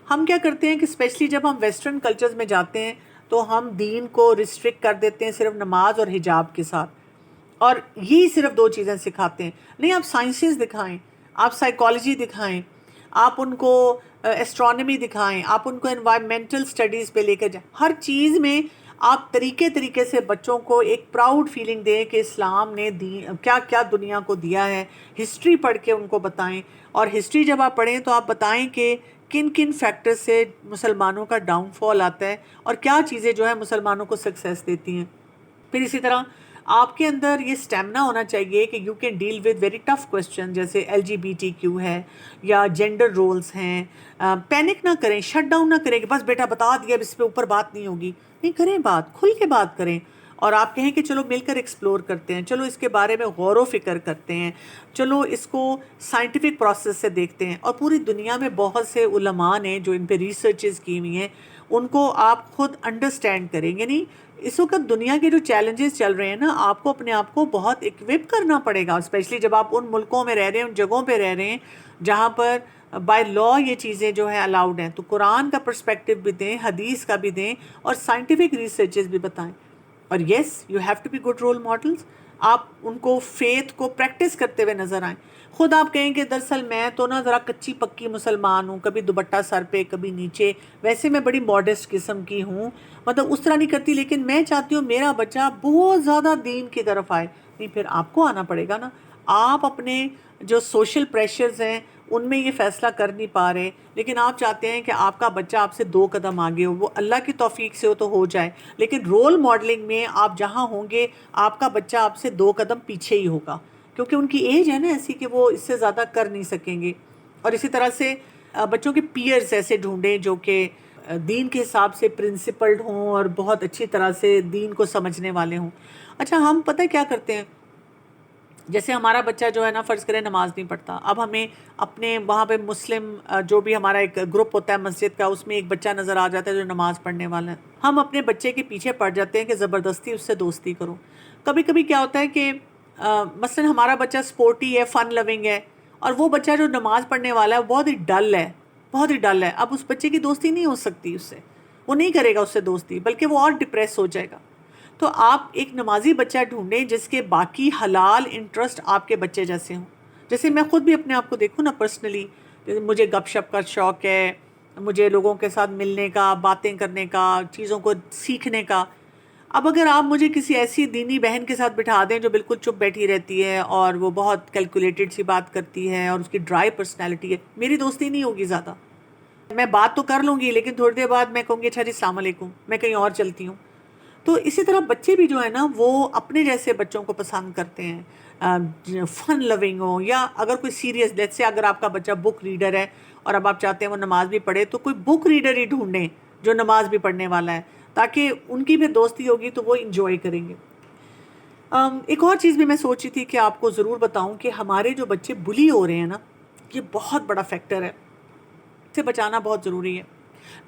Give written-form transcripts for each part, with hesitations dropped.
ہم کیا کرتے ہیں کہ اسپیشلی جب ہم ویسٹرن کلچرز میں جاتے ہیں تو ہم دین کو ریسٹرکٹ کر دیتے ہیں صرف نماز اور حجاب کے ساتھ، اور یہی صرف دو چیزیں سکھاتے ہیں. نہیں، آپ سائنسز دکھائیں، آپ سائیکالوجی دکھائیں، آپ ان کو ایسٹرونومی دکھائیں، آپ ان کو انوائرمنٹل سٹڈیز پہ لے کر جائیں. ہر چیز میں آپ طریقے سے بچوں کو ایک پراؤڈ فیلنگ دیں کہ اسلام نے کیا کیا دنیا کو دیا ہے. ہسٹری پڑھ کے ان کو بتائیں، اور ہسٹری جب آپ پڑھیں تو آپ بتائیں کہ کن کن فیکٹر سے مسلمانوں کا ڈاؤن فال آتا ہے اور کیا چیزیں جو ہے مسلمانوں کو سکسیس دیتی ہیں. پھر اسی طرح آپ کے اندر یہ اسٹیمنا ہونا چاہیے کہ you can deal with very tough question, جیسے LGBTQ ہے یا جینڈر رولز ہیں. پینک نہ کریں، شٹ ڈاؤن نہ کریں کہ بس بیٹا بتا دیا اب اس پہ اوپر بات نہیں ہوگی. نہیں، کریں بات، کھل کے بات کریں، اور آپ کہیں کہ چلو مل کر ایکسپلور کرتے ہیں، چلو اس کے بارے میں غور و فکر کرتے ہیں، چلو اس کو سائنٹیفک پروسیس سے دیکھتے ہیں. اور پوری دنیا میں بہت سے علماء نے جو ان پہ ریسرچز کی ہوئی ہیں ان کو آپ خود انڈرسٹینڈ کریں. یعنی اس وقت دنیا کے جو چیلنجز چل رہے ہیں نا، آپ کو اپنے آپ کو بہت اکوپ کرنا پڑے گا، اسپیشلی جب آپ ان ملکوں میں رہ رہے ہیں، ان جگہوں پہ رہ رہے ہیں جہاں پر بائی لا یہ چیزیں جو ہیں الاؤڈ ہیں. تو قرآن کا پرسپیکٹو بھی دیں، حدیث کا بھی دیں، اور سائنٹیفک ریسرچز بھی بتائیں. اور yes, you have to be good role models. آپ ان کو فیتھ کو پریکٹس کرتے ہوئے نظر آئیں. خود آپ کہیں کہ دراصل میں تو نا ذرا کچی پکی مسلمان ہوں، کبھی دوپٹہ سر پہ کبھی نیچے، ویسے میں بڑی ماڈسٹ قسم کی ہوں، مطلب اس طرح نہیں کرتی، لیکن میں چاہتی ہوں میرا بچہ بہت زیادہ دین کی طرف آئے. نہیں، پھر آپ کو آنا پڑے گا نا. آپ اپنے جو سوشل پریشرز ہیں ان میں یہ فیصلہ کر نہیں پا رہے، لیکن آپ چاہتے ہیں کہ آپ کا بچہ آپ سے 2 قدم آگے ہو. وہ اللہ کی توفیق سے ہو تو ہو جائے، لیکن رول ماڈلنگ میں آپ جہاں ہوں گے آپ کا بچہ آپ سے 2 قدم پیچھے ہی ہوگا، کیونکہ ان کی ایج ہے نا ایسی کہ وہ اس سے زیادہ کر نہیں سکیں گے. اور اسی طرح سے بچوں کے پیئرز ایسے ڈھونڈیں جو کہ دین کے حساب سے پرنسپلڈ ہوں اور بہت اچھی طرح سے دین کو سمجھنے والے ہوں. اچھا، ہم پتہ کیا کرتے ہیں، جیسے ہمارا بچہ جو ہے نا فرض کریں نماز نہیں پڑھتا، اب ہمیں اپنے وہاں پہ مسلم جو بھی ہمارا ایک گروپ ہوتا ہے مسجد کا، اس میں ایک بچہ نظر آ جاتا ہے جو نماز پڑھنے والا ہے. ہم اپنے بچے کے پیچھے پڑ جاتے ہیں کہ زبردستی اس سے دوستی کرو. کبھی کبھی کیا ہوتا ہے کہ مثلا ہمارا بچہ سپورٹی ہے، فن لونگ ہے، اور وہ بچہ جو نماز پڑھنے والا ہے وہ بہت ہی ڈل ہے، بہت ہی ڈل ہے. اب اس بچے کی دوستی نہیں ہو سکتی اس سے، وہ نہیں کرے گا اس سے دوستی، بلکہ وہ اور ڈپریس ہو جائے گا. تو آپ ایک نمازی بچہ ڈھونڈیں جس کے باقی حلال انٹرسٹ آپ کے بچے جیسے ہوں. جیسے میں خود بھی اپنے آپ کو دیکھوں نا پرسنلی، مجھے گپ شپ کا شوق ہے، مجھے لوگوں کے ساتھ ملنے کا، باتیں کرنے کا، چیزوں کو سیکھنے کا. اب اگر آپ مجھے کسی ایسی دینی بہن کے ساتھ بٹھا دیں جو بالکل چپ بیٹھی رہتی ہے اور وہ بہت کیلکولیٹڈ سی بات کرتی ہے اور اس کی ڈرائی پرسنالٹی ہے، میری دوستی نہیں ہوگی زیادہ. میں بات تو کر لوں گی لیکن تھوڑی دیر بعد میں کہوں گی اچھا جی السلام علیکم، میں کہیں اور چلتی ہوں. تو اسی طرح بچے بھی جو ہے نا وہ اپنے جیسے بچوں کو پسند کرتے ہیں، فن لونگ ہو، یا اگر کوئی سیریس لیٹ سے اگر آپ کا بچہ بک ریڈر ہے اور اب آپ چاہتے ہیں وہ نماز بھی پڑھے، تو کوئی بک ریڈر ہی ڈھونڈیں جو نماز بھی پڑھنے والا ہے، تاکہ ان کی بھی دوستی ہوگی تو وہ انجوائے کریں گے. ایک اور چیز بھی میں سوچی تھی کہ آپ کو ضرور بتاؤں کہ ہمارے جو بچے بلی ہو رہے ہیں نا، یہ بہت بڑا فیکٹر ہے، سے بچانا بہت ضروری ہے.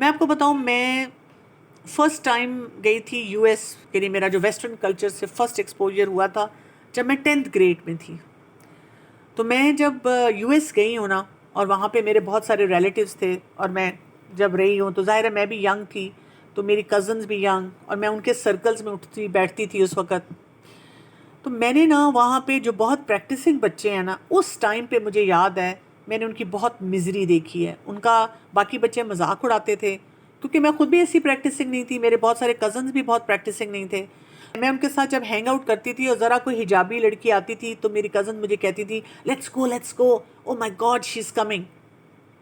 میں آپ کو بتاؤں، میں فرسٹ ٹائم گئی تھی US، یعنی میرا جو ویسٹرن کلچر سے فرسٹ ایکسپوجر ہوا تھا جب میں 10th گریڈ میں تھی. تو میں جب US گئی ہوں نا، اور وہاں پہ میرے بہت سارے ریلیٹیوز تھے، اور میں جب رہی ہوں تو ظاہر ہے میں بھی ینگ تھی، تو میری کزنز بھی ینگ، اور میں ان کے سرکلز میں اٹھتی بیٹھتی تھی اس وقت. تو میں نے نا وہاں پہ جو بہت پریکٹسنگ بچے ہیں نا، اس ٹائم پہ مجھے یاد ہے میں نے ان کی بہت مزری دیکھی ہے. ان کا باقی بچے مذاق اڑاتے تھے کیونکہ میں خود بھی ایسی پریکٹسنگ نہیں تھی، میرے بہت سارے کزنز بھی بہت پریکٹسنگ نہیں تھے. میں ان کے ساتھ جب ہینگ آؤٹ کرتی تھی اور ذرا کوئی حجابی لڑکی آتی تھی تو میری کزن مجھے کہتی تھی let's go, O my God she is coming,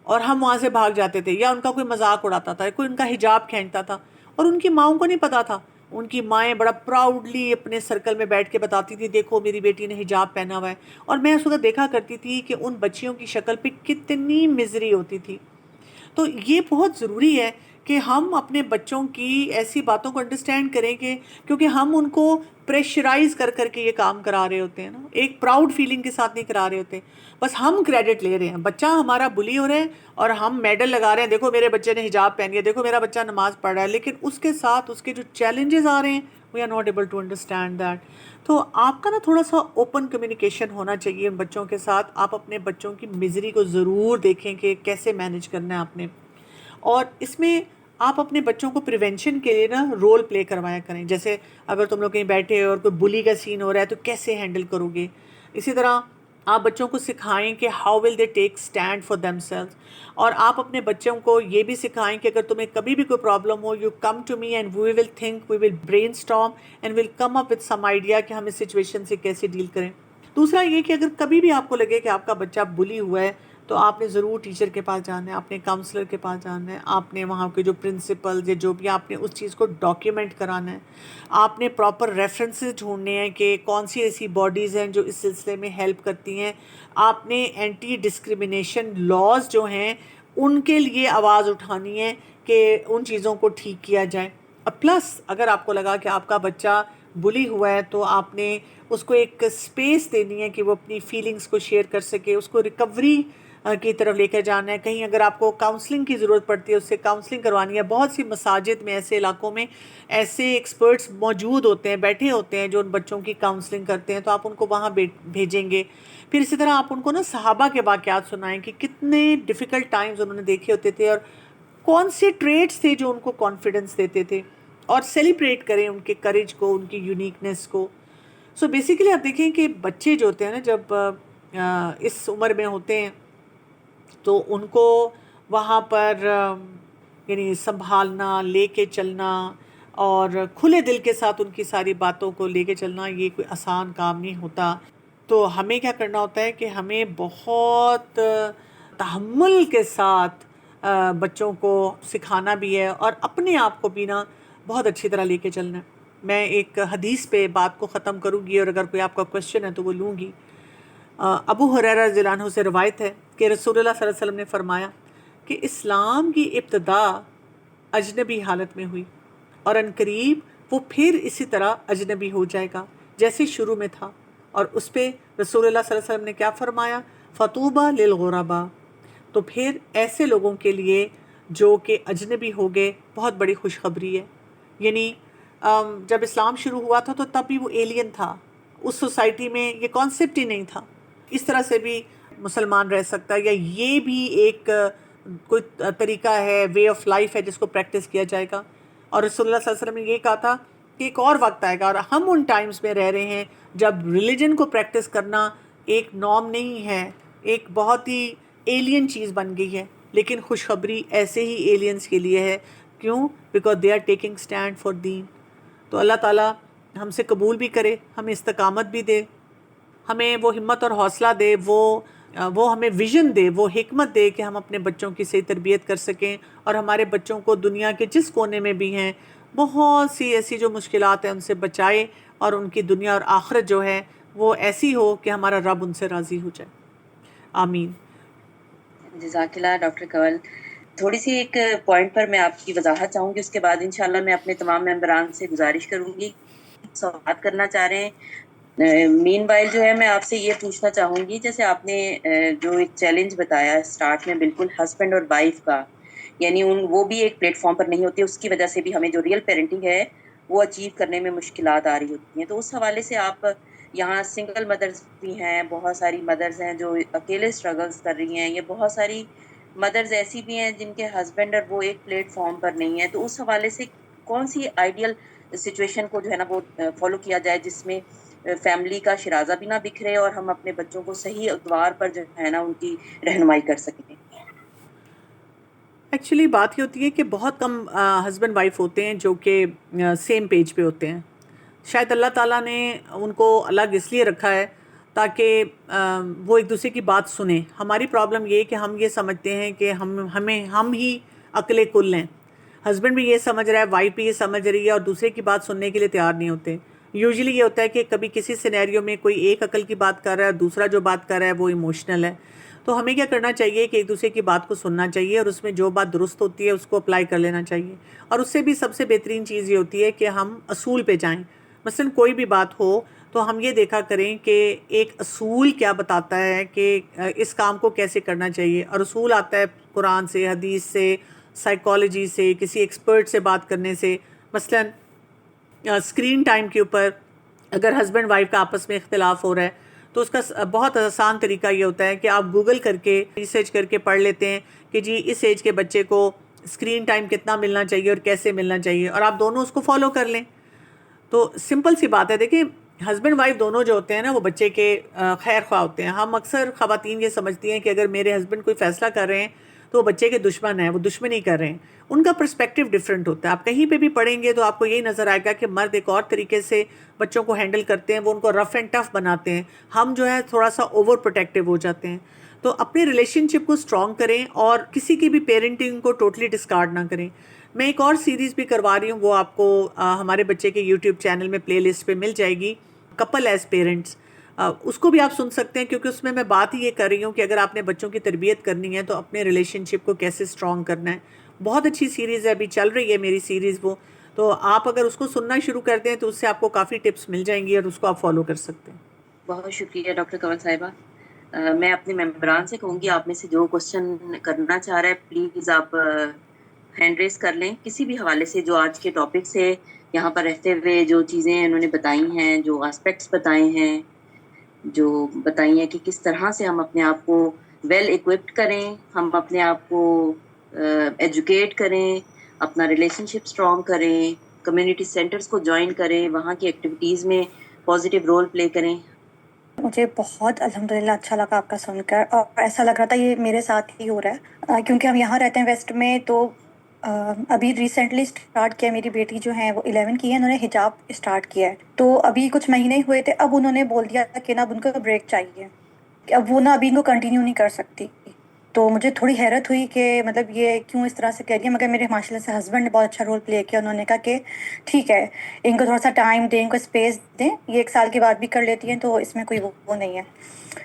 اور ہم وہاں سے بھاگ جاتے تھے. یا ان کا کوئی مذاق اڑاتا تھا، کوئی ان کا حجاب کھینچتا تھا، اور ان کی ماؤں کو نہیں پتا تھا. ان کی مائیں بڑا پراؤڈلی اپنے سرکل میں بیٹھ کے بتاتی تھی دیکھو میری بیٹی نے حجاب پہنا ہوا ہے. اور میں اس وقت دیکھا کرتی تھی کہ ان بچیوں کی شکل پہ کتنی مزری ہوتی تھی. تو یہ بہت ضروری ہے کہ ہم اپنے بچوں کی ایسی باتوں کو انڈرسٹینڈ کریں کہ کیونکہ ہم ان کو پریشرائز کر کر کے یہ کام کرا رہے ہوتے ہیں نا، ایک پراؤڈ فیلنگ کے ساتھ نہیں کرا رہے ہوتے. بس ہم کریڈٹ لے رہے ہیں، بچہ ہمارا بلی ہو رہا ہے اور ہم میڈل لگا رہے ہیں دیکھو میرے بچے نے حجاب پہنی ہے، دیکھو میرا بچہ نماز پڑھ رہا ہے، لیکن اس کے ساتھ اس کے جو چیلنجز آ رہے ہیں we are not able to understand that. تو آپ کا نا تھوڑا سا اوپن کمیونیکیشن ہونا چاہیے ان بچوں کے ساتھ. آپ اپنے بچوں کی مزری کو ضرور دیکھیں کہ کیسے مینج کرنا ہے آپ نے. اور اس میں آپ اپنے بچوں کو پریونشن کے لیے نا رول پلے کروایا کریں. جیسے اگر تم لوگ کہیں بیٹھے اور کوئی بلی کا سین ہو رہا ہے تو کیسے ہینڈل کرو گے. اسی طرح آپ بچوں کو سکھائیں کہ how will they take stand for them selves. اور آپ اپنے بچوں کو یہ بھی سکھائیں کہ اگر تمہیں کبھی بھی کوئی پرابلم ہو you come to me and we will think, we will brainstorm and will come up with some idea کہ ہم اس سچویشن سے کیسے ڈیل کریں. دوسرا یہ کہ اگر کبھی بھی آپ کو لگے کہ آپ کا بچہ بلی ہوا ہے تو آپ نے ضرور ٹیچر کے پاس جانا ہے، آپ نے کاؤنسلر کے پاس جانا ہے، آپ نے وہاں کے جو پرنسپل یا جو بھی آپ نے اس چیز کو ڈاکیومنٹ کرانا ہے. آپ نے پراپر ریفرنسز ڈھونڈنے ہیں کہ کون سی ایسی باڈیز ہیں جو اس سلسلے میں ہیلپ کرتی ہیں. آپ نے اینٹی ڈسکریمنیشن لاز جو ہیں ان کے لیے آواز اٹھانی ہے کہ ان چیزوں کو ٹھیک کیا جائے. پلس اگر آپ کو لگا کہ آپ کا بچہ بلی ہوا ہے تو آپ نے اس کو ایک اسپیس دینی ہے کہ وہ اپنی فیلنگز کو شیئر کر سکے، اس کو ریکوری کی طرف لے کے جانا ہے. کہیں اگر آپ کو کاؤنسلنگ کی ضرورت پڑتی ہے اس سے کاؤنسلنگ کروانی ہے. بہت سی مساجد میں ایسے علاقوں میں ایسے ایکسپرٹس موجود ہوتے ہیں، بیٹھے ہوتے ہیں جو ان بچوں کی کاؤنسلنگ کرتے ہیں، تو آپ ان کو وہاں بھیجیں گے. پھر اسی طرح آپ ان کو نا صحابہ کے واقعات سنائیں کہ کتنے ڈیفیکلٹ ٹائمز انہوں نے دیکھے ہوتے تھے اور کون سے ٹریٹس تھے جو ان کو کانفیڈنس دیتے تھے، اور سیلیبریٹ کریں ان کے کریج کو، ان کی یونیکنیس کو. سو بیسیکلی آپ دیکھیں کہ بچے جو ہوتے ہیں نا جب اس عمر میں ہوتے ہیں تو ان کو وہاں پر یعنی سنبھالنا، لے کے چلنا اور کھلے دل کے ساتھ ان کی ساری باتوں کو لے کے چلنا یہ کوئی آسان کام نہیں ہوتا. تو ہمیں کیا کرنا ہوتا ہے کہ ہمیں بہت تحمل کے ساتھ بچوں کو سکھانا بھی ہے اور اپنے آپ کو بھی نا بہت اچھی طرح لے کے چلنا ہے. میں ایک حدیث پہ بات کو ختم کروں گی اور اگر کوئی آپ کا کویشچن ہے تو وہ لوں گی. ابو ہریرہ رضی اللہ عنہ سے روایت ہے کہ رسول اللہ صلی اللہ علیہ وسلم نے فرمایا کہ اسلام کی ابتدا اجنبی حالت میں ہوئی اور عنقریب وہ پھر اسی طرح اجنبی ہو جائے گا جیسے شروع میں تھا. اور اس پہ رسول اللہ صلی اللہ علیہ وسلم نے کیا فرمایا؟ فطوبى للغرباء. تو پھر ایسے لوگوں کے لیے جو کہ اجنبی ہو گئے بہت بڑی خوشخبری ہے. یعنی جب اسلام شروع ہوا تھا تو تب بھی وہ ایلین تھا، اس سوسائٹی میں یہ کانسیپٹ ہی نہیں تھا اس طرح سے بھی مسلمان رہ سکتا ہے، یا یہ بھی ایک کوئی طریقہ ہے، وے آف لائف ہے جس کو پریکٹس کیا جائے گا. اور رسول اللہ صلی اللہ علیہ وسلم نے یہ کہا تھا کہ ایک اور وقت آئے گا، اور ہم ان ٹائمز میں رہ رہے ہیں جب ریلیجن کو پریکٹس کرنا ایک نارم نہیں ہے، ایک بہت ہی ایلین چیز بن گئی ہے. لیکن خوشخبری ایسے ہی ایلینز کے لیے ہے. کیوں؟ Because they are taking stand for دین. تو اللہ تعالیٰ ہم سے قبول بھی کرے، ہمیں استقامت بھی دے، ہمیں وہ ہمت اور حوصلہ دے، وہ ہمیں ویژن دے، وہ حکمت دے کہ ہم اپنے بچوں کی صحیح تربیت کر سکیں اور ہمارے بچوں کو دنیا کے جس کونے میں بھی ہیں بہت سی ایسی جو مشکلات ہیں ان سے بچائے اور ان کی دنیا اور آخرت جو ہے وہ ایسی ہو کہ ہمارا رب ان سے راضی ہو جائے. آمین. جزاک اللہ ڈاکٹر کنول. تھوڑی سی ایک پوائنٹ پر میں آپ کی وضاحت چاہوں گی، اس کے بعد انشاءاللہ میں اپنے تمام ممبران سے گزارش کروں گی سوالات کرنا چاہ رہے ہیں. مین وائل جو ہے میں آپ سے یہ پوچھنا چاہوں گی، جیسے آپ نے جو ایک چیلنج بتایا اسٹارٹ میں بالکل ہسبینڈ اور وائف کا، یعنی وہ بھی ایک پلیٹ فارم پر نہیں ہوتی، اس کی وجہ سے بھی ہمیں جو ریئل پیرنٹنگ ہے وہ اچیو کرنے میں مشکلات آ رہی ہوتی ہیں. تو اس حوالے سے آپ یہاں سنگل مدرز بھی ہیں، بہت ساری مدرز ہیں جو اکیلے اسٹرگلز کر رہی ہیں، یہ بہت ساری مدرز ایسی بھی ہیں جن کے ہسبینڈ اور وہ ایک پلیٹ فارم پر نہیں ہیں. تو اس حوالے سے کون سی آئیڈیل سچویشن کو جو ہے نا وہ فالو کیا جائے جس میں فیملی کا شرازہ بھی نہ بکھرے اور ہم اپنے بچوں کو صحیح ادوار پر جو ہے نا ان کی رہنمائی کر سکیں؟ ایکچولی بات یہ ہوتی ہے کہ بہت کم ہسبینڈ وائف ہوتے ہیں جو کہ سیم پیج پہ ہوتے ہیں. شاید اللہ تعالیٰ نے ان کو الگ اس لیے رکھا ہے تاکہ وہ ایک دوسرے کی بات سنیں. ہماری پرابلم یہ ہے کہ ہم یہ سمجھتے ہیں کہ ہم ہی عقل کل ہیں. ہسبینڈ بھی یہ سمجھ رہا ہے، وائف بھی یہ سمجھ رہی ہے، اور دوسرے کی بات سننے کے لیے تیار نہیں ہوتے. یوزلی یہ ہوتا ہے کہ کبھی کسی سینیریو میں کوئی ایک عقل کی بات کر رہا ہے، دوسرا جو بات کر رہا ہے وہ ایموشنل ہے. تو ہمیں کیا کرنا چاہیے کہ ایک دوسرے کی بات کو سننا چاہیے اور اس میں جو بات درست ہوتی ہے اس کو اپلائی کر لینا چاہیے. اور اس سے بھی سب سے بہترین چیز یہ ہوتی ہے کہ ہم اصول پہ جائیں. مثلا کوئی بھی بات ہو تو ہم یہ دیکھا کریں کہ ایک اصول کیا بتاتا ہے کہ اس کام کو کیسے کرنا چاہیے. اور اصول آتا ہے قرآن سے، حدیث سے، سائیکالوجی سے، کسی ایکسپرٹ سے بات کرنے سے. مثلا اسکرین ٹائم کے اوپر اگر ہسبینڈ وائف کا آپس میں اختلاف ہو رہا ہے تو اس کا بہت آسان طریقہ یہ ہوتا ہے کہ آپ گوگل کر کے ریسرچ کر کے پڑھ لیتے ہیں کہ جی اس ایج کے بچے کو اسکرین ٹائم کتنا ملنا چاہیے اور کیسے ملنا چاہیے، اور آپ دونوں اس کو فالو کر لیں. تو سمپل سی بات ہے. دیکھیں ہسبینڈ وائف دونوں جو ہوتے ہیں نا وہ بچے کے خیر خواہ ہوتے ہیں. ہم اکثر خواتین یہ سمجھتی ہیں کہ اگر میرے ہسبینڈ کوئی فیصلہ کر رہے ہیں تو وہ بچے کے دشمن ہیں، وہ دشمنی کر رہے ہیں. ان کا پرسپیکٹیو ڈفرینٹ ہوتا ہے. آپ کہیں پہ بھی پڑھیں گے تو آپ کو یہی نظر آئے گا کہ مرد ایک اور طریقے سے بچوں کو ہینڈل کرتے ہیں، وہ ان کو رف اینڈ ٹف بناتے ہیں. ہم جو ہے تھوڑا سا اوور پروٹیکٹیو ہو جاتے ہیں. تو اپنے ریلیشن شپ کو اسٹرانگ کریں اور کسی کی بھی پیرنٹنگ کو ٹوٹلی ڈسکارڈ نہ کریں. میں ایک اور سیریز بھی کروا رہی ہوں، وہ آپ کو ہمارے بچے کے یوٹیوب چینل میں پلے لسٹ پہ مل جائے گی، کپل ایز پیرنٹس. اس کو بھی آپ سن سکتے ہیں، کیونکہ اس میں بات ہی یہ کر رہی ہوں کہ اگر آپ نے بچوں کی تربیت کرنی ہے تو اپنے ریلیشن شپ کو کیسے اسٹرانگ کرنا ہے. بہت اچھی سیریز ہے، ابھی چل رہی ہے میری سیریز وہ. تو آپ اگر اس کو سننا شروع کر دیں تو اس سے آپ کو کافی ٹپس مل جائیں گی اور اس کو آپ فالو کر سکتے ہیں. بہت شکریہ ڈاکٹر کنول صاحبہ. میں اپنے ممبران سے کہوں گی آپ میں سے جو کوشچن کرنا چاہ رہا ہے پلیز آپ ہینڈ ریز کر لیں کسی بھی حوالے سے، جو آج کے ٹاپک سے یہاں پر رہتے ہوئے جو چیزیں انہوں نے بتائی ہیں، جو آسپیکٹس بتائے ہیں، جو بتائی ہیں کہ کس طرح سے ہم اپنے آپ کو ویل ایکوپڈ کریں، ہم اپنے آپ کو ایجوکیٹ کریں، اپنا ریلیشن شپ اسٹرانگ کریں، کمیونٹی سینٹرز کو جوائن کریں، وہاں کی ایکٹیویٹیز میں پازیٹیو رول پلے کریں. مجھے بہت الحمدللہ اچھا لگا آپ کا سن کر، اور ایسا لگ رہا تھا یہ میرے ساتھ ہی ہو رہا ہے، کیونکہ ہم یہاں رہتے ہیں ویسٹ میں. تو ابھی ریسنٹلی اسٹارٹ کیا، میری بیٹی جو ہے وہ 11 کی ہے، انہوں نے حجاب اسٹارٹ کیا ہے. تو ابھی کچھ مہینے ہوئے تھے، اب انہوں نے بول دیا کہ نا اب ان کو بریک چاہیے، کہ اب وہ نا ابھی ان کو کنٹینیو نہیں کر سکتی. تو مجھے تھوڑی حیرت ہوئی کہ مطلب یہ کیوں اس طرح سے کہہ رہی ہے، مگر میرے ماشاء اللہ سے ہسبینڈ نے بہت اچھا رول پلے کیا. انہوں نے کہا کہ ٹھیک ہے، ان کو تھوڑا سا ٹائم دیں، ان کو اسپیس دیں، یہ 1 سال کے بعد بھی کر لیتی ہیں، تو اس میں کوئی وہ نہیں ہے.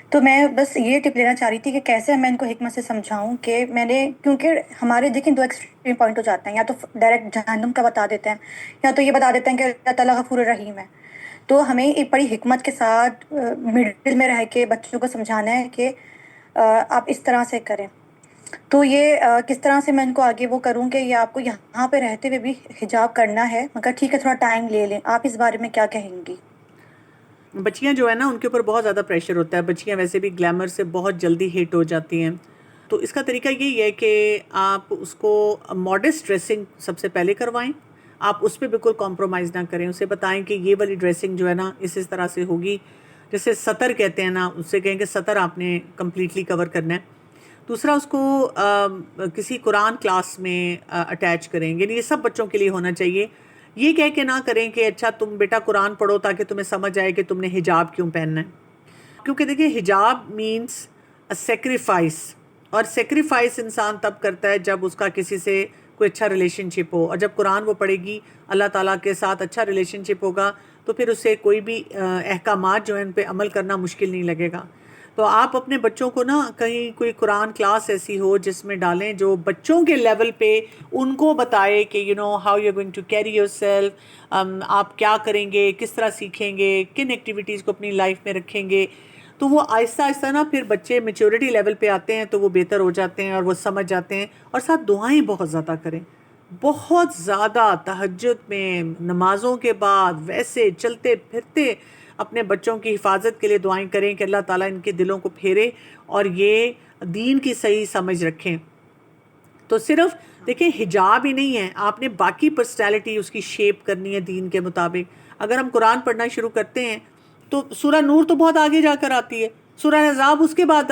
تو میں بس یہ ٹپ لینا چاہ رہی تھی کہ کیسے میں ان کو حکمت سے سمجھاؤں کہ میں نے، کیونکہ ہمارے دیکھیں 2 ایکسٹریم پوائنٹ ہو جاتے ہیں، یا تو ڈائریکٹ جہنم کا بتا دیتے ہیں، یا تو یہ بتا دیتے ہیں کہ اللہ تعالیٰ غفور الرحیم ہے. تو ہمیں ایک بڑی حکمت کے ساتھ مڈل میں رہ کے بچوں کو سمجھانا ہے کہ آپ اس طرح سے کریں. تو یہ کس طرح سے میں ان کو آگے وہ کروں کہ یہ آپ کو یہاں پہ رہتے ہوئے بھی حجاب کرنا ہے، مگر ٹھیک ہے تھوڑا ٹائم لے لیں. آپ اس بارے میں کیا کہیں گی؟ بچیاں جو ہے نا ان کے اوپر بہت زیادہ پریشر ہوتا ہے. بچیاں ویسے بھی گلیمر سے بہت جلدی ہٹ ہو جاتی ہیں. تو اس کا طریقہ یہی ہے کہ آپ اس کو ماڈسٹ ڈریسنگ سب سے پہلے کروائیں. آپ اس پہ بالکل کمپرومائز نہ کریں. اسے بتائیں کہ یہ والی ڈریسنگ جو ہے نا اس طرح سے ہوگی، جیسے سطر کہتے ہیں نا، اس سے کہیں کہ سطر آپ نے کمپلیٹلی کور کرنا ہے. دوسرا اس کو کسی قرآن کلاس میں اٹیچ کریں. یعنی یہ سب بچوں کے لیے ہونا چاہیے. یہ کہہ کے نہ کریں کہ اچھا تم بیٹا قرآن پڑھو تاکہ تمہیں سمجھ آئے کہ تم نے حجاب کیوں پہننا ہے. کیونکہ دیکھیں حجاب مینس سیکریفائس، اور سیکریفائس انسان تب کرتا ہے جب اس کا کسی سے کوئی اچھا ریلیشن شپ ہو. اور جب قرآن وہ پڑھے گی، اللہ تعالیٰ کے ساتھ اچھا ریلیشن شپ ہوگا، تو پھر اسے کوئی بھی احکامات جو ہیں ان پہ عمل کرنا مشکل نہیں لگے گا. تو آپ اپنے بچوں کو نا کہیں کوئی قرآن کلاس ایسی ہو جس میں ڈالیں جو بچوں کے لیول پہ ان کو بتائے کہ how you going to carry yourself, آپ کیا کریں گے، کس طرح سیکھیں گے، کن ایکٹیویٹیز کو اپنی لائف میں رکھیں گے. تو وہ آہستہ آہستہ نا پھر بچے میچورٹی لیول پہ آتے ہیں تو وہ بہتر ہو جاتے ہیں اور وہ سمجھ جاتے ہیں. اور ساتھ دعائیں بہت زیادہ کریں، بہت زیادہ تہجد میں، نمازوں کے بعد، ویسے چلتے پھرتے اپنے بچوں کی حفاظت کے لیے دعائیں کریں کہ اللہ تعالیٰ ان کے دلوں کو پھیرے اور یہ دین کی صحیح سمجھ رکھیں. تو صرف دیکھیں حجاب ہی نہیں ہے، آپ نے باقی پرسنالٹی اس کی شیپ کرنی ہے دین کے مطابق. اگر ہم قرآن پڑھنا شروع کرتے ہیں تو سورہ نور تو بہت آگے جا کر آتی ہے، سورہ احزاب اس کے بعد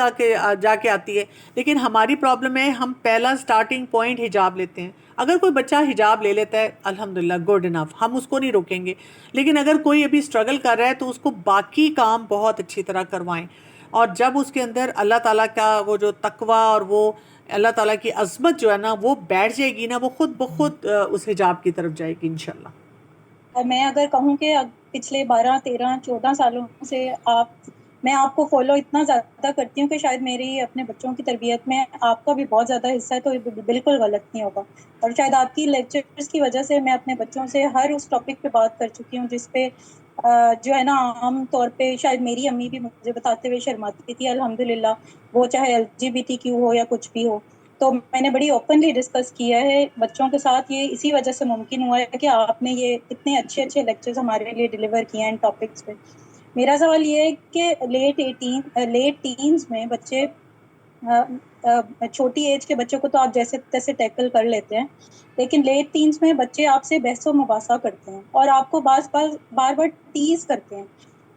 جا کے آتی ہے. لیکن ہماری پرابلم ہے ہم پہلا سٹارٹنگ پوائنٹ حجاب لیتے ہیں. اگر کوئی بچہ حجاب لے لیتا ہے الحمدللہ گڈ انف، ہم اس کو نہیں روکیں گے. لیکن اگر کوئی ابھی اسٹرگل کر رہا ہے تو اس کو باقی کام بہت اچھی طرح کروائیں. اور جب اس کے اندر اللہ تعالیٰ کا وہ جو تقوی اور وہ اللہ تعالیٰ کی عظمت جو ہے نا وہ بیٹھ جائے گی نا، وہ خود بخود اس حجاب کی طرف جائے گی انشاءاللہ. اور میں اگر کہوں کہ پچھلے 12 13 14 سالوں سے میں آپ کو فالو اتنا زیادہ کرتی ہوں کہ شاید میری اپنے بچوں کی تربیت میں آپ کا بھی بہت زیادہ حصہ ہے، تو بالکل غلط نہیں ہوگا. اور شاید آپ کی لیکچرز کی وجہ سے میں اپنے بچوں سے ہر اس ٹاپک پہ بات کر چکی ہوں جس پہ جو ہے نا عام طور پہ شاید میری امی بھی مجھے بتاتے ہوئے شرماتی تھی. الحمدللہ وہ چاہے LGBT ہو یا کچھ بھی ہو، تو میں نے بڑی اوپنلی ڈسکس کیا ہے بچوں کے ساتھ. یہ اسی وجہ سے ممکن ہوا ہے کہ آپ نے یہ اتنے اچھے اچھے لیکچرز ہمارے لیے ڈیلیور کیے ہیں ان ٹاپکس پہ. میرا سوال یہ ہے کہ لیٹ ٹینز میں بچے چھوٹی ایج کے بچوں کو تو آپ جیسے تیسے ٹیکل کر لیتے ہیں، لیکن لیٹ ٹینس میں بچے آپ سے بحث و مباحثہ کرتے ہیں اور آپ کو بار بار ٹیز کرتے ہیں،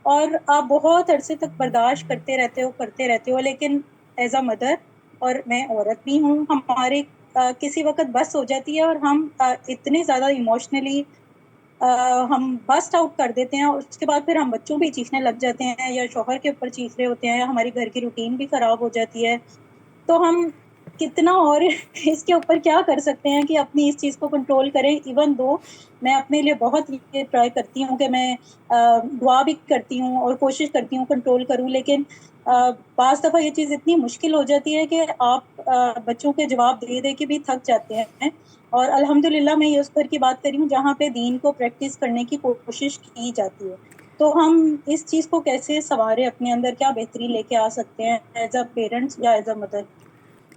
اور آپ بہت عرصے تک برداشت کرتے رہتے ہو، لیکن ایز اے مدر، اور میں عورت بھی ہوں، ہمارے کسی وقت بس ہو جاتی ہے اور ہم اتنے زیادہ ایموشنلی ہم بسٹ آؤٹ کر دیتے ہیں، اور اس کے بعد پھر ہم بچوں پہ چیخنے لگ جاتے ہیں یا شوہر کے اوپر چیخ رہے ہوتے ہیں، یا ہماری گھر کی روٹین بھی خراب ہو جاتی ہے. تو ہم کتنا اور اس کے اوپر کیا کر سکتے ہیں کہ اپنی اس چیز کو کنٹرول کریں. ایون دو میں اپنے لیے بہت یہ ٹرائی کرتی ہوں کہ میں دعا بھی کرتی ہوں اور کوشش کرتی ہوں کنٹرول کروں، لیکن بعض دفعہ یہ چیز اتنی مشکل ہو جاتی ہے کہ آپ بچوں کے جواب دے دے کے بھی تھک جاتے ہیں. اور الحمدللہ میں یہ اس گھر کی بات کری ہوں جہاں پہ دین کو پریکٹس کرنے کی کوشش کی جاتی ہے. تو ہم اس چیز کو کیسے سنوارے، اپنے اندر کیا بہتری لے کے آ سکتے ہیں ایز اے پیرنٹس یا ایز اے مدر؟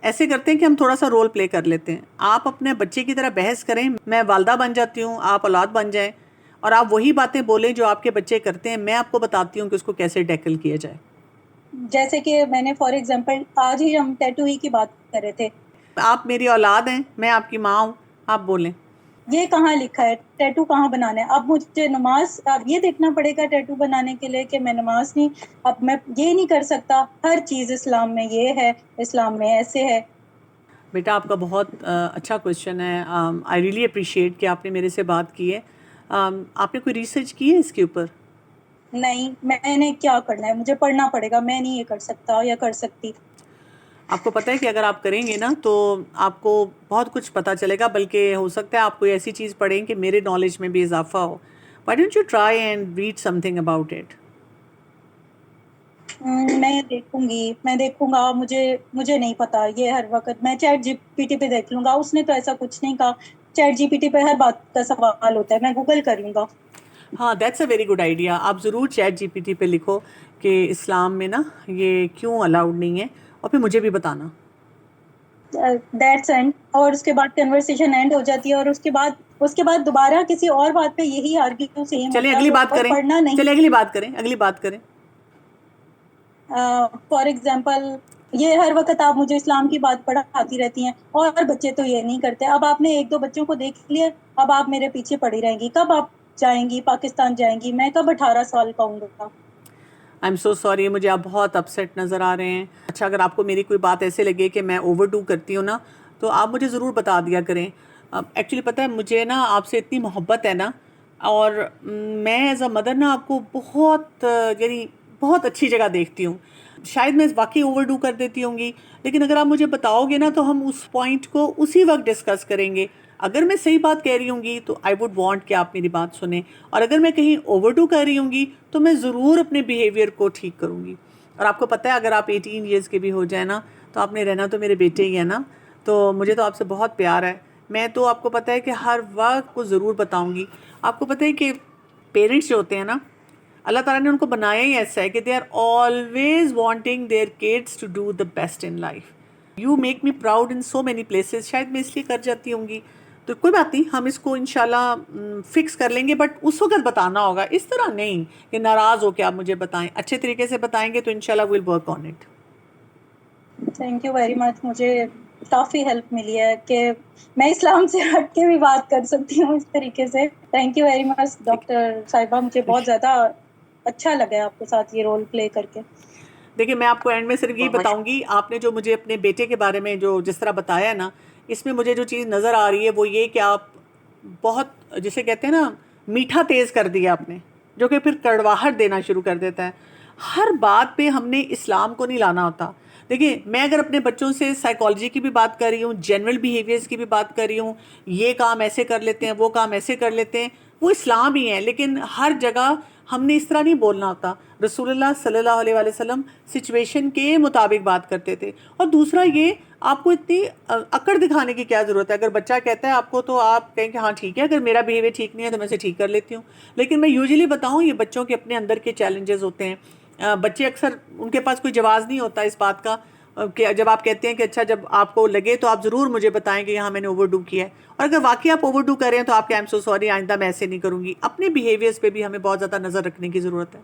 ایسے کرتے ہیں کہ ہم تھوڑا سا رول پلے کر لیتے ہیں. آپ اپنے بچے کی طرح بحث کریں، میں والدہ بن جاتی ہوں، آپ اولاد بن جائیں، اور آپ وہی باتیں بولیں جو آپ کے بچے کرتے ہیں. میں آپ کو بتاتی ہوں کہ اس کو کیسے ٹیکل کیا جائے. جیسے کہ میں نے فار ایگزامپل آج ہی ہم ٹیٹو ہی کی بات کر رہے تھے. آپ میری اولاد ہیں، میں آپ کی ماں ہوں، آپ بولیں. یہ کہاں لکھا ہے ٹیٹو کہاں بنانا ہے؟ اب مجھے نماز اب یہ دیکھنا پڑے گا ٹیٹو بنانے کے لیے کہ میں نماز نہیں، اب میں یہ نہیں کر سکتا. ہر چیز اسلام میں یہ ہے، اسلام میں ایسے ہے. بیٹا آپ کا بہت اچھا کویشچن ہے. آئی ریئلی اپریشیٹ کہ آپ نے میرے سے بات کی ہے. آپ نے کوئی ریسرچ کی ہے اس کے اوپر؟ نہیں، میں نے کیا کرنا ہے؟ مجھے پڑھنا پڑے گا، میں نہیں یہ کر سکتا یا کر سکتی. آپ کو پتہ ہے کہ اگر آپ کریں گے نا تو آپ کو بہت کچھ پتہ چلے گا، بلکہ ہو سکتا ہے آپ کوئی ایسی چیز پڑھیں کہ میرے نالج میں بھی اضافہ ہو. Why don't you try and read something about it? میں دیکھوں گا. مجھے نہیں پتا. یہ ہر وقت میں چیٹ جی پی ٹی پہ دیکھ لوں گا. اس نے تو ایسا کچھ نہیں کہا. چیٹ جی پی ٹی پہ ہر بات کا سوال ہوتا ہے، میں گوگل کر لوں گا. ہاں، that's a very good idea. آپ ضرور چیٹ جی پی ٹی پہ لکھو کہ اسلام میں نا یہ کیوں الاؤڈ نہیں ہے، اور پھر مجھے بھی بتانا. That's and. اور اس کے بعد کنورسیشن اینڈ ہو جاتی ہے، اور اس کے بعد دوبارہ کسی اور بات پہ یہی آرگیو سیم چلیں ہوتا اگلی ہے بات اور کریں. پڑھنا نہیں. چلیں اگلی بات کریں. فار ایگزامپل یہ ہر وقت آپ مجھے اسلام کی بات پڑھاتی رہتی ہیں، اور بچے تو یہ نہیں کرتے. اب آپ نے ایک دو بچوں کو دیکھ لیا، اب آپ میرے پیچھے پڑی رہیں گی. کب آپ جائیں گی پاکستان جائیں گی؟ میں کب 18 سال کا ہوں گا؟ آئی ایم سو سوری، مجھے آپ بہت اپسیٹ نظر آ رہے ہیں. اچھا، اگر آپ کو میری کوئی بات ایسے لگے کہ میں اوور ڈو کرتی ہوں نا تو آپ مجھے ضرور بتا دیا کریں. ایکچولی پتہ ہے مجھے نا آپ سے اتنی محبت ہے نا، اور میں ایز اے مدر نا آپ کو بہت یعنی بہت اچھی جگہ دیکھتی ہوں. شاید میں واقعی اوور ڈو کر دیتی ہوں گی، لیکن اگر آپ مجھے بتاؤ گے نا تو ہم اس پوائنٹ کو اسی وقت ڈسکس کریں گے. اگر میں صحیح بات کہہ رہی ہوں گی تو آئی ووڈ وانٹ کہ آپ میری بات سنیں، اور اگر میں کہیں اوور ڈو کر رہی ہوں گی تو میں ضرور اپنے بیہیویئر کو ٹھیک کروں گی. اور آپ کو پتہ ہے اگر آپ 18 ایئرس کے بھی ہو جائیں نا تو آپ نے رہنا تو میرے بیٹے ہی ہیں نا. تو مجھے تو آپ سے بہت پیار ہے. میں تو آپ کو پتہ ہے کہ ہر وقت کو ضرور بتاؤں گی. آپ کو پتہ ہے کہ پیرنٹس جو ہوتے ہیں نا، اللہ تعالیٰ نے ان کو بنایا ہی ایسا ہے کہ they are always wanting their kids to do the best in life. You make me proud in so many places. شاید میں اس لیے کر جاتی ہوں گی. تو کوئی بات نہیں، ہم اس کو انشاءاللہ فکس کر لیں گے، بٹ اس وقت بتانا ہوگا، اس طرح نہیں کہ ناراض ہو کے آپ مجھے بتائیں. اچھے طریقے سے بتائیں گے تو انشاءاللہ we'll work on it. Thank you very much. مجھے کافی ہیلپ ملی ہے کہ میں اسلام سے ہٹ کے بھی بات کر سکتی ہوں اس طریقے سے. Thank you very much doctor صاحبہ. مجھے بہت زیادہ اچھا لگا آپ کے ساتھ یہ رول پلے کر کے. دیکھیں، میں آپ کو اینڈ میں صرف یہی بہت بتاؤں گی، آپ نے جو مجھے اپنے بیٹے کے بارے میں جو جس طرح بتایا ہے نا، اس میں مجھے جو چیز نظر آ رہی ہے وہ یہ کہ آپ بہت جسے کہتے ہیں نا میٹھا تیز کر دیا آپ نے، جو کہ پھر کڑواہٹ دینا شروع کر دیتا ہے. ہر بات پہ ہم نے اسلام کو نہیں لانا ہوتا. دیکھیں، میں اگر اپنے بچوں سے سائیکالوجی کی بھی بات کر رہی ہوں، جنرل بیہیویئرس کی بھی بات کر رہی ہوں، یہ کام ایسے کر لیتے ہیں، وہ کام ایسے کر لیتے ہیں، وہ اسلام ہی ہے. لیکن ہر جگہ ہم نے اس طرح نہیں بولنا ہوتا. رسول اللہ صلی اللہ علیہ وآلہ وسلم سچویشن کے مطابق بات کرتے تھے. اور دوسرا یہ، آپ کو اتنی اکڑ دکھانے کی کیا ضرورت ہے؟ اگر بچہ کہتا ہے آپ کو تو آپ کہیں کہ ہاں ٹھیک ہے، اگر میرا بیہیویئر ٹھیک نہیں ہے تو میں اسے ٹھیک کر لیتی ہوں. لیکن میں یوزلی بتاؤں، یہ بچوں کے اپنے اندر کے چیلنجز ہوتے ہیں. بچے اکثر ان کے پاس کوئی جواز نہیں ہوتا اس بات کا کہ جب آپ کہتے ہیں کہ اچھا جب آپ کو لگے تو آپ ضرور مجھے بتائیں کہ یہاں میں نے اوور ڈو کیا ہے. اور اگر واقعی آپ اوور ڈو کر رہے ہیں تو آپ کے آئی ایم سو سوری، آئندہ میں ایسے نہیں کروں گی. اپنے بیہیویئرس پہ بھی ہمیں بہت زیادہ نظر رکھنے کی ضرورت ہے.